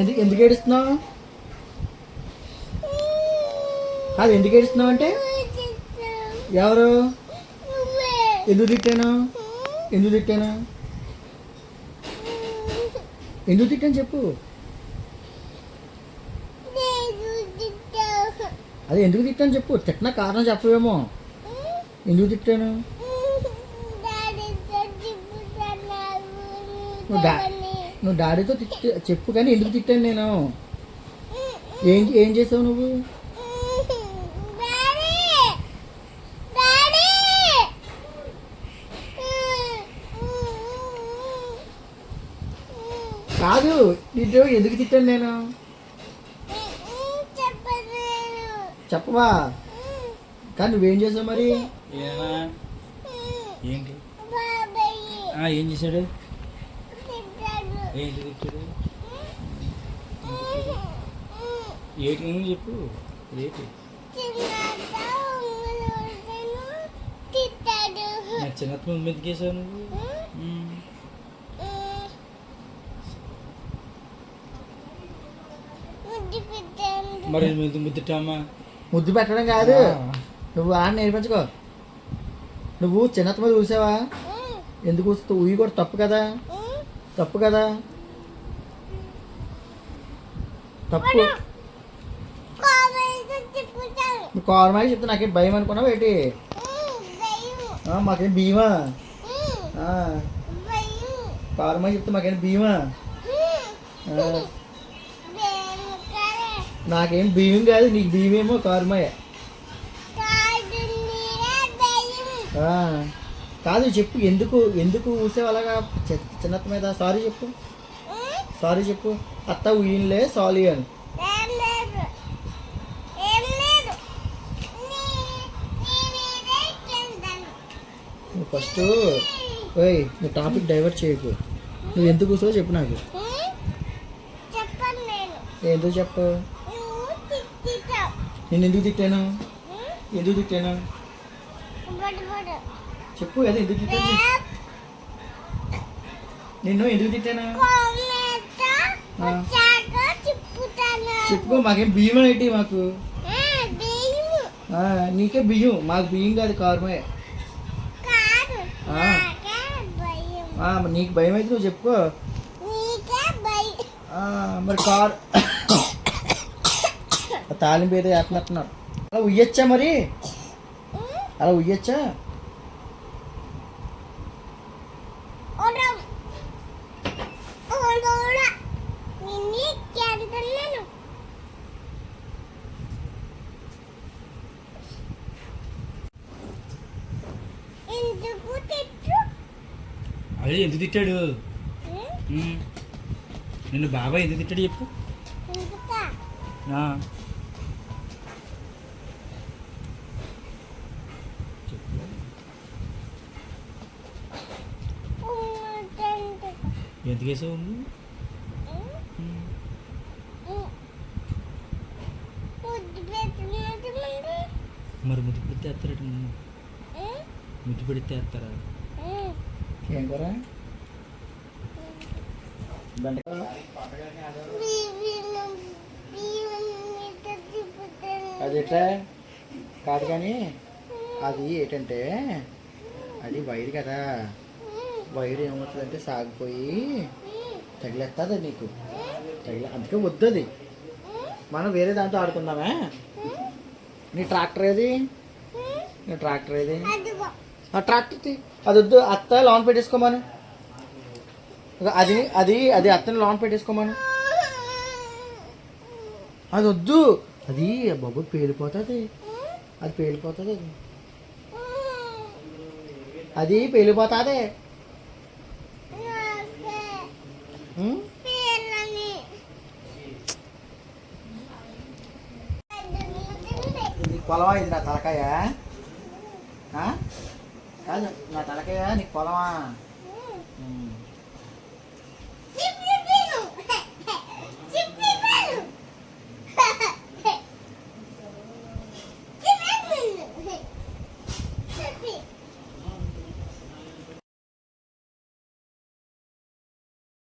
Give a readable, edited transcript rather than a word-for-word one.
ఎందుకు ఏడుస్తున్నావు? అది ఎందుకు ఏడుస్తున్నావు అంటే ఎవరు? ఎందుకు తిట్టాను? ఎందుకు తిట్టాను? ఎందుకు తిట్టాను చెప్పు. అది ఎందుకు తిట్టాను చెప్పు. తిట్టిన కారణం చెప్పవేమో. ఎందుకు తిట్టాను? నువ్వు డాడీతో చెప్పు కానీ ఎందుకు తిట్టాను నేను? ఏం చేసావు నువ్వు? కాదు నీతో ఎందుకు తిట్టాను నేను? చెప్పవా? కానీ నువ్వేం చేసావు మరి? ఏంటి ఏం చేశాడు? ఏంటి తిట్టాడు? ఏం చెప్పు. ఏంటి చిన్నప్పుడు ఎందుకు చేసావు నువ్వు? మరి ముద్దుటామా? ముద్దు పెట్టడం కాదు, నువ్వు ఆడ నేర్పించుకో. నువ్వు చిన్నత మీద చూసావా? ఎందుకు చూస్తావు? ఊయి కూడా తప్పు కదా. తప్పు కదా, తప్పు. కారమాయి చెప్తే నాకేం భయం అనుకున్నావు ఏంటి? మాకేం భీమా? కారమాయి చెప్తే మాకేం భీమా? నాకేం భీమం కాదు, నీకు భీమేమో కారమాయ. కాదు చెప్పు, ఎందుకు ఊసావు అలాగా చిన్నత మీద? సారీ చెప్పు, సారీ చెప్పు. అత్త ఊయలే సారీ అని. నువ్వు ఫస్ట్ నువ్వు టాపిక్ డైవర్ట్ చేయకు. నువ్వు ఎందుకు కూర్చోవో చెప్పు నాకు. ఎందుకు చెప్పు? నేను ఎందుకు తిట్టాను? ఎందుకు తిట్టాను చెప్పు. అదే ఎందుకు తిట్టాను? నిన్ను ఎందుకు తిట్టాను చెప్పుకో. మాకేం బియ్యం ఏంటి? మాకు నీకే బియ్యం, మాకు బియ్యం కాదు కారమే. నీకు భయం అయితే నువ్వు చెప్పుకో. మరి తాలింపు ఏదో వేస్తున్నట్టున్నారు. అలా ఉయ్యొచ్చా మరి? అలా ఉయ్యొచ్చా? అదే ఎందుకు తిట్టాడు నిన్ను? బాబాయ్ ఎందుకు తిట్టాడు చెప్పు. ఎందుకు వేసావు? మరి ముద్దు పెడితే వేస్తారట. ముద్దు పెడితే వేస్తారా? ఏం కూర? అది ఎట్లా కాదు కానీ అది ఏంటంటే అది వైర్ కదా. వైర్ ఏమవుతుందంటే సాగిపోయి తగిలేస్తుంది నీకు. అందుకే వద్దు అది. మనం వేరే దాంతో ఆడుకుందామే. నీ ట్రాక్టర్ ఏది? నీ ట్రాక్టర్ ఏది? ట్రాక్టర్ అది వద్దు. అత్త లోన్ పెట్టేసుకోమని. అది అది అది అత్తని లోన్ పెట్టేసుకోమని. అది వద్దు. అది బాబు పేలిపోతుంది. అది పేలిపోతుంది. అది పేలిపోతుంది. నీకు పొలమా ఇది? నా తలకాయ కాదు, నా తలకాయ నీకు పొలమా?